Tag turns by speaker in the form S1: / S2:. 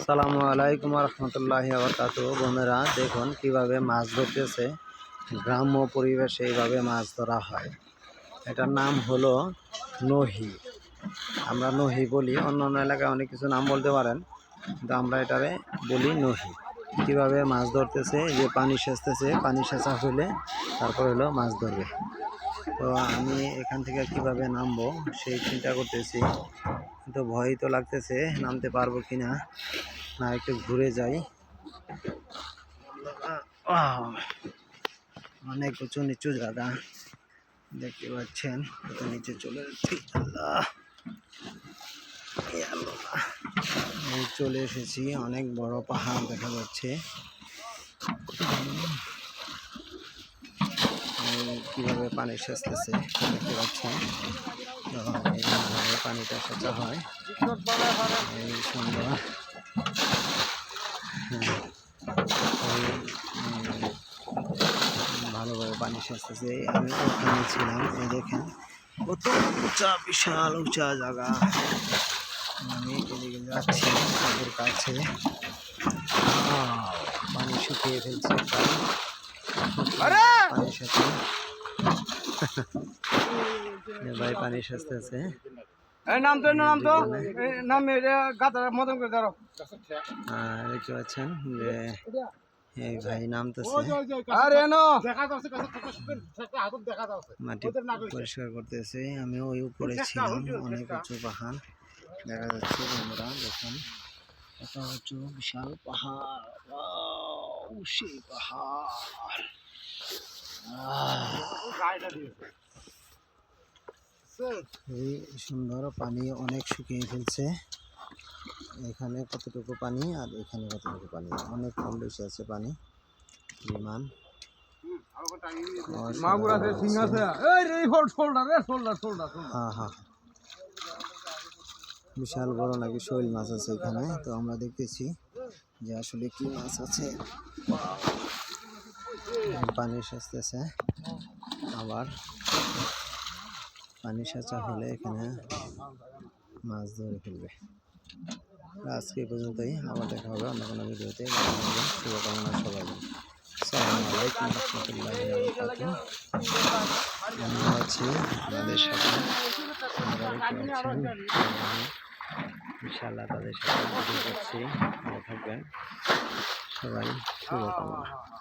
S1: আসসালামু আলাইকুম রহমতুল্লাহি বারাকাতুহু। বন্ধুরা দেখুন কিভাবে মাছ ধরতেছে। গ্রাম্য পরিবেশে এইভাবে মাছ ধরা হয়। এটার নাম হলো নহি। আমরা নহি বলি, অন্য অন্য এলাকায় অনেক কিছু নাম বলতে পারেন, কিন্তু আমরা এটারে বলি নহি। কিভাবে মাছ ধরতেছে, যে পানি সেচতেছে, পানি সেচা হলে তারপর হলো মাছ ধরবে। তো আমি এখান থেকে কিভাবে নামবো সেই চিন্তা করতেছি, কিন্তু ভয় তো লাগতেছে, নামতে পারবো কিনা। না একটু ঘুরে যাই। অনেক উঁচু নিচু জায়গা দেখতে পাচ্ছেন, কত নিচে চলে যাচ্ছি। এই চলে এসেছি, অনেক বড় পাহাড় দেখা যাচ্ছে। কিভাবে পানি সেচতেছে দেখতে পাচ্ছেন। এইভাবে পানিটা সেচা হয়, এই সুন্দর। ভালোভাবে পানি সেচতেছে। আমি ওখানে ছিলাম, এই দেখেন কত উঁচা, বিশাল উঁচা জায়গা। আমি এদিকে যাচ্ছি তাদের কাছে। পানি শুকিয়ে ফেলছে, পানি সেচে ভাই পানি সেচতেছে। দেখতে পাচ্ছেন যে এই ভাই নামতেছে, মাটি পরিষ্কার করতেছে। আমি ওই উপরে ছিলাম, অনেক উঁচু পাহাড় দেখা যাচ্ছে। বন্ধুরা দেখুন কত উঁচু, বিশাল পাহাড়, সেই পাহাড়। এই সুন্দর পানি অনেক শুকিয়ে ফেলছে। এখানে কতটুকু পানি আর এখানে কতটুকু পানি, অনেক কম বেশি আছে পানি। বিমান বিশাল বড় নাকি শৈল মাছ আছে এখানে। তো আমরা দেখতেছি যে আসলে কি মাছ আছে। পানি সেচতেছে, আবার পানি সেচা হলে এখানে মাছ ধরে ফেলবে। আজকে এই পর্যন্তই, আবার দেখা হবে অন্য কোনো ভিডিওতে। শুভকামনা সবাই। আসসালামু আলাইকুম রহমতুল্লাহি বারাকাতুহু। আমি আছি আপনাদের সাথে, ইনশাআল্লাহ তাদের সাথে ভিডিও করছি। ভালো থাকবেন সবাই, শুভকামনা।